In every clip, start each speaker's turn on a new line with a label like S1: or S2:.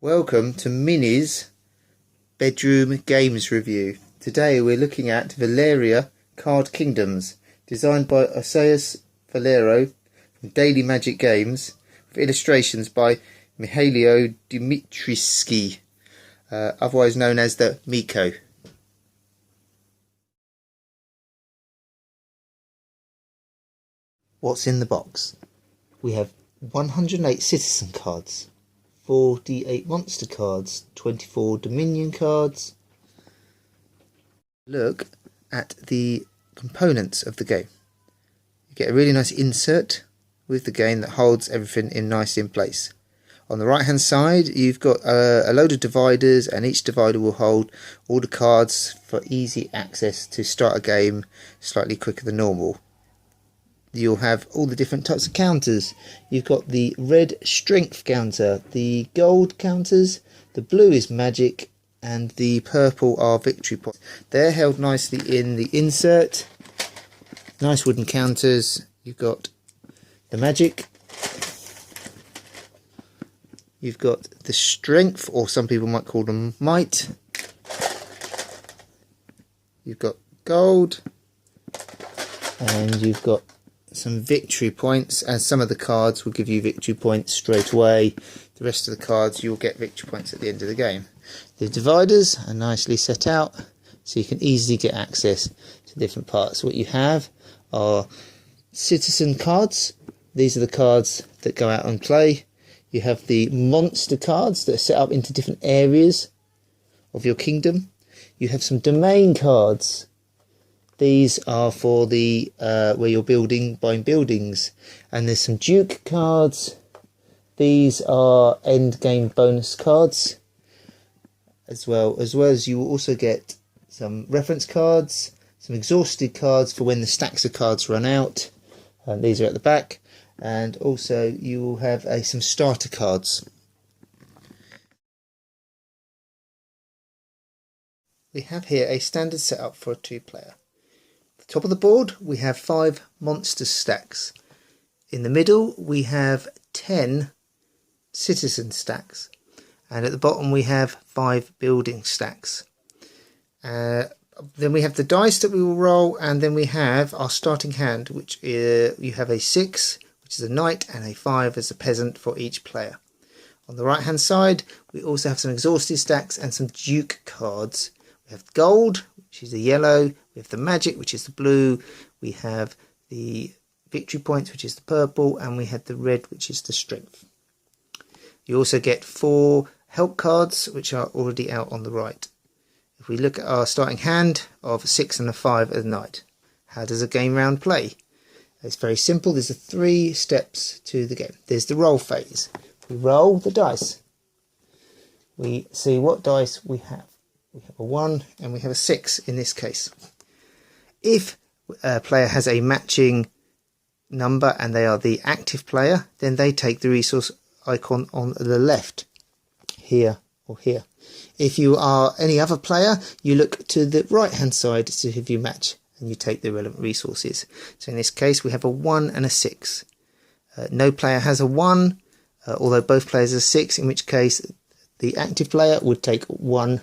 S1: Welcome to Minnie's bedroom games review. Today we're looking at Valeria Card Kingdoms, designed by Valero from Daily Magic Games, with illustrations by Mihailo Dimitrisky, otherwise known as the Miko. What's in the box? We have 108 citizen cards, 48 monster cards, 24 dominion cards. Look at the components of the game. You get a really nice insert with the game that holds everything nicely in place. On the right hand side you've got a load of dividers, and each divider will hold all the cards for easy access to start a game slightly quicker than normal. You'll have all the different types of counters. You've got the red strength counter, the gold counters, the blue is magic, and the purple are victory points. They're held nicely in the insert. Nice wooden counters. You've got the magic. You've got the strength, or some people might call them might. You've got gold. And you've got some victory points, and some of the cards will give you victory points straight away. The rest of the cards you'll get victory points at the end of the game. The dividers are nicely set out so you can easily get access to different parts. What you have are citizen cards. These are the cards that go out and play. You have the monster cards that are set up into different areas of your kingdom. You have some domain cards. These are for the where you're buying buildings, and there's some duke cards. These are end game bonus cards, as well as you will also get some reference cards, some exhausted cards for when the stacks of cards run out, and these are at the back, and also you will have some starter cards. We have here a standard setup for a 2-player. Top of the board we have 5 monster stacks. In the middle we have 10 citizen stacks, and at the bottom we have 5 building stacks. Then we have the dice that we will roll, and then we have our starting hand, which you have a 6, which is a knight, and a 5 as a peasant for each player. On the right hand side we also have some exhausted stacks and some duke cards. We have gold, which is the yellow, we have the magic, which is the blue, we have the victory points, which is the purple, and we have the red, which is the strength. You also get 4 help cards, which are already out on the right. If we look at our starting hand of 6 and a 5 as a knight, how does a game round play? It's very simple. There's 3 steps to the game. There's the roll phase. We roll the dice. We see what dice we have. We have a 1 and we have a 6 in this case. If a player has a matching number and they are the active player, then they take the resource icon on the left, here or here. If you are any other player, you look to the right hand side to see if you match, and you take the relevant resources. So in this case we have a 1 and a 6. No player has a 1, although both players are 6, in which case the active player would take 1,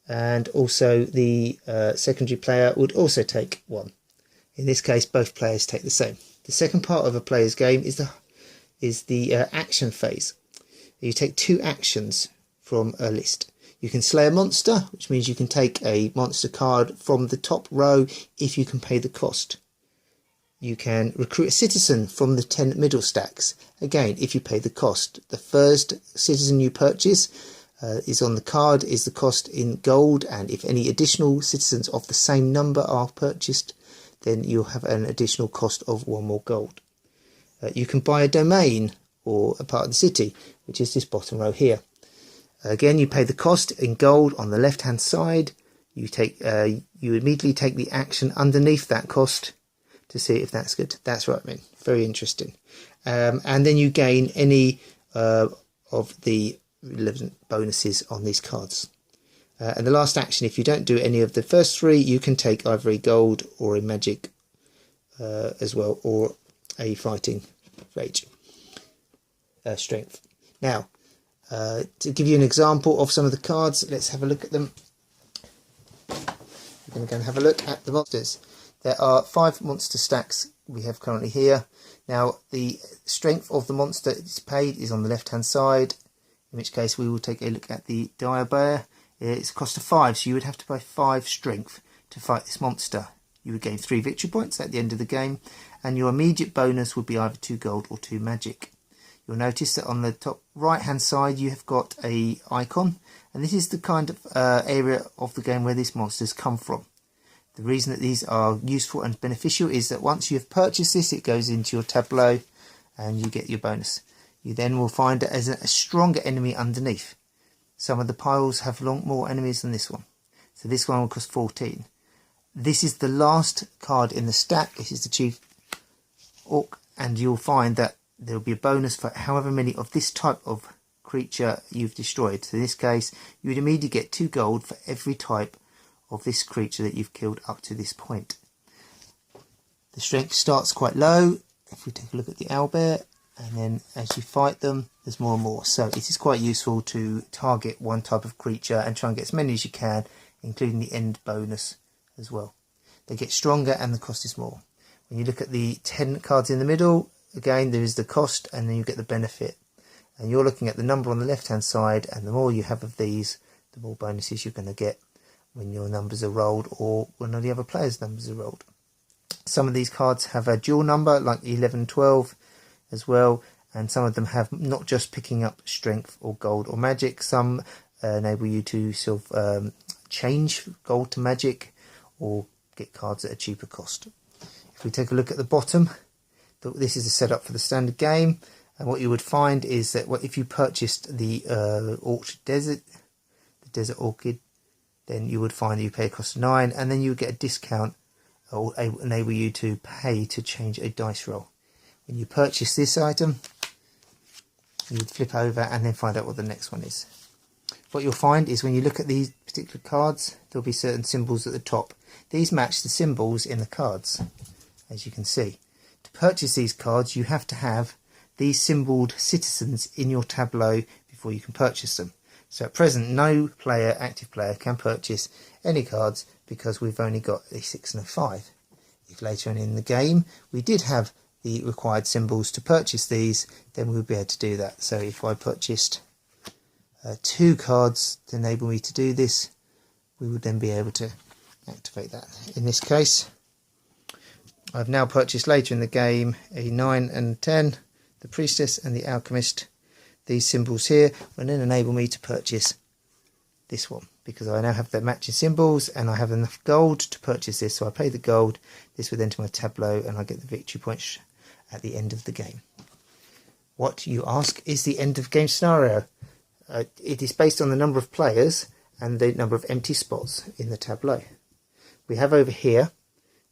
S1: and also the secondary player would also take 1. In this case both players take the same. The second part of a player's game is the action phase. You take 2 actions from a list. You can slay a monster, which means you can take a monster card from the top row if you can pay the cost. You can recruit a citizen from the 10 middle stacks, again if you pay the cost. The first citizen you purchase is on the card is the cost in gold, and if any additional citizens of the same number are purchased, then you'll have an additional cost of 1 more gold. You can buy a domain or a part of the city, which is this bottom row here. Again, you pay the cost in gold on the left hand side. You immediately take the action underneath that cost to see if that's good. That's right, man. Very interesting. And then you gain any of the relevant bonuses on these cards. And the last action, if you don't do any of the first 3, you can take either a gold or a magic as well, or a fighting rage strength. Now To give you an example of some of the cards, let's have a look at them. We're going to go and have a look at the monsters. There are 5 monster stacks we have currently here. Now the strength of the monster it's paid is on the left hand side, in which case we will take a look at the dire bear. It's a cost of 5, so you would have to pay 5 strength to fight this monster. You would gain 3 victory points at the end of the game, and your immediate bonus would be either 2 gold or 2 magic. You'll notice that on the top right hand side you have got a icon, and this is the kind of area of the game where these monsters come from. The reason that these are useful and beneficial is that once you have purchased this, it goes into your tableau and you get your bonus. You then will find that as a stronger enemy underneath. Some of the piles have more enemies than this one. So this one will cost 14. This is the last card in the stack. This is the Chief Orc, and you'll find that there will be a bonus for however many of this type of creature you've destroyed. So in this case, you would immediately get 2 gold for every type of this creature that you've killed up to this point. The strength starts quite low. If we take a look at the owlbear, and then as you fight them, there's more and more. So it is quite useful to target one type of creature and try and get as many as you can, including the end bonus as well. They get stronger and the cost is more. When you look at the 10 cards in the middle, again there is the cost and then you get the benefit. And you're looking at the number on the left hand side, and the more you have of these, the more bonuses you're going to get when your numbers are rolled or when the other players' numbers are rolled. Some of these cards have a dual number like 11, 12 as well, and some of them have not just picking up strength or gold or magic. Some enable you to sort of change gold to magic or get cards at a cheaper cost. If we take a look at the bottom, this is the setup for the standard game, and what you would find is that if you purchased the Orchard Desert, the Desert Orchid, then you would find that you pay a cost of 9, and then you would get a discount or enable you to pay to change a dice roll. When you purchase this item, you would flip over and then find out what the next one is. What you'll find is when you look at these particular cards, there'll be certain symbols at the top. These match the symbols in the cards, as you can see. To purchase these cards, you have to have these symboled citizens in your tableau before you can purchase them. So at present, no player, active player, can purchase any cards because we've only got a 6 and a 5. If later on in the game we did have the required symbols to purchase these, then we would be able to do that. So if I purchased 2 cards to enable me to do this, we would then be able to activate that. In this case, I've now purchased later in the game a 9 and 10, the Priestess and the Alchemist. These symbols here will then enable me to purchase this one, because I now have the matching symbols and I have enough gold to purchase this. So I pay the gold, this would enter my tableau, and I get the victory points at the end of the game. What, you ask, is the end of game scenario? It is based on the number of players and the number of empty spots in the tableau. We have over here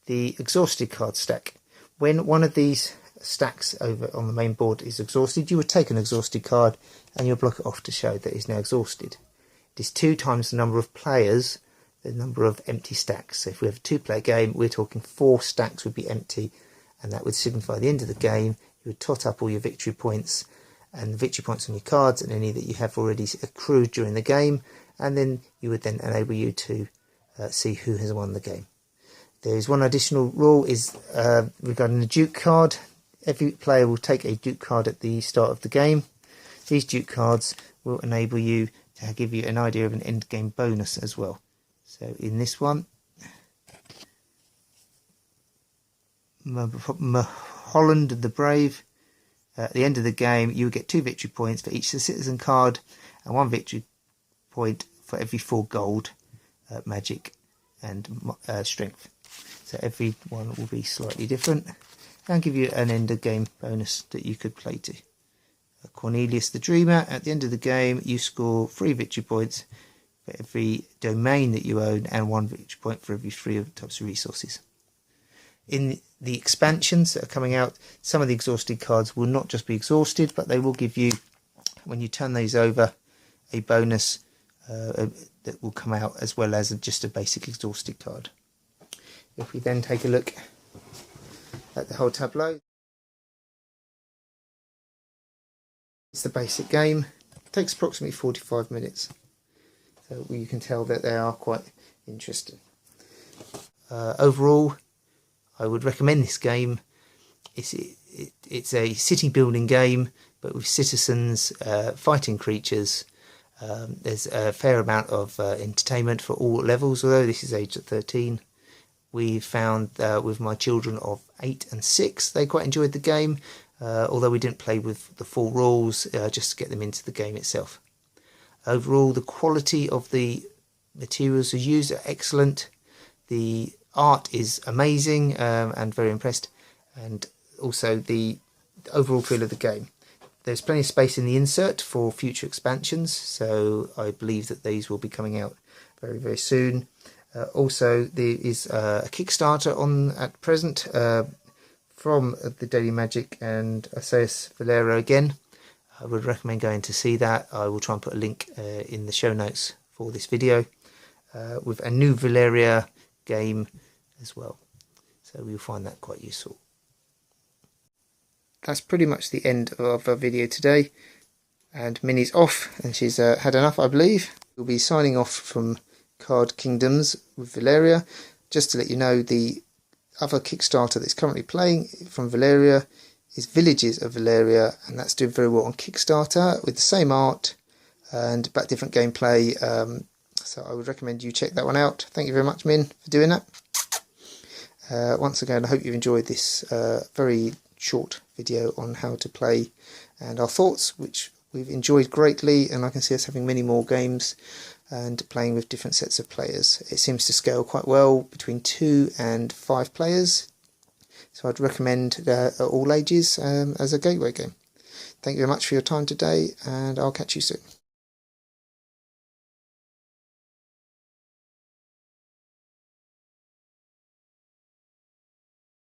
S1: the exhausted card stack. When one of these stacks over on the main board is exhausted, you would take an exhausted card and you'll block it off to show that it's now exhausted. It is 2 times the number of players, the number of empty stacks. So if we have a 2-player game, we're talking 4 stacks would be empty, and that would signify the end of the game. You would tot up all your victory points and the victory points on your cards and any that you have already accrued during the game, and then you would then enable you to see who has won the game. There is one additional rule is regarding the Duke card. Every player will take a Duke card at the start of the game. These Duke cards will enable you to give you an idea of an end game bonus as well. So in this one, Holland the Brave, at the end of the game you will get 2 victory points for each citizen card and 1 victory point for every 4 gold, magic and strength. So every one will be slightly different and give you an end of game bonus that you could play to. Cornelius the Dreamer, at the end of the game you score 3 victory points for every domain that you own and 1 victory point for every 3 types of resources. In the expansions that are coming out, some of the exhausted cards will not just be exhausted, but they will give you, when you turn these over, a bonus that will come out as well as just a basic exhausted card. If we then take a look at the whole tableau, it's the basic game. takes approximately 45 minutes. So you can tell that they are quite interesting. Overall, I would recommend this game. It's a city building game, but with citizens fighting creatures. There's a fair amount of entertainment for all levels, although this is aged at 13. We found with my children of 8 and 6, they quite enjoyed the game, although we didn't play with the full rules, just to get them into the game itself. Overall, the quality of the materials used are excellent. The art is amazing, and very impressed, and also the overall feel of the game. There's plenty of space in the insert for future expansions, so I believe that these will be coming out very, very soon. Also, there is a Kickstarter on at present from the Daily Magic and Villages of Valeria again. I would recommend going to see that. I will try and put a link in the show notes for this video with a new Valeria game as well. So you'll find that quite useful. That's pretty much the end of our video today, and Minnie's off and she's had enough, I believe. We'll be signing off from Card Kingdoms with Valeria. Just to let you know, the other Kickstarter that's currently playing from Valeria is Villages of Valeria, and that's doing very well on Kickstarter with the same art and but different gameplay. So I would recommend you check that one out. Thank you very much, Min, for doing that. Once again, I hope you've enjoyed this very short video on how to play and our thoughts, which we've enjoyed greatly, and I can see us having many more games and playing with different sets of players. It seems to scale quite well between 2 and 5 players, so I'd recommend at all ages as a gateway game. Thank you very much for your time today, and I'll catch you soon.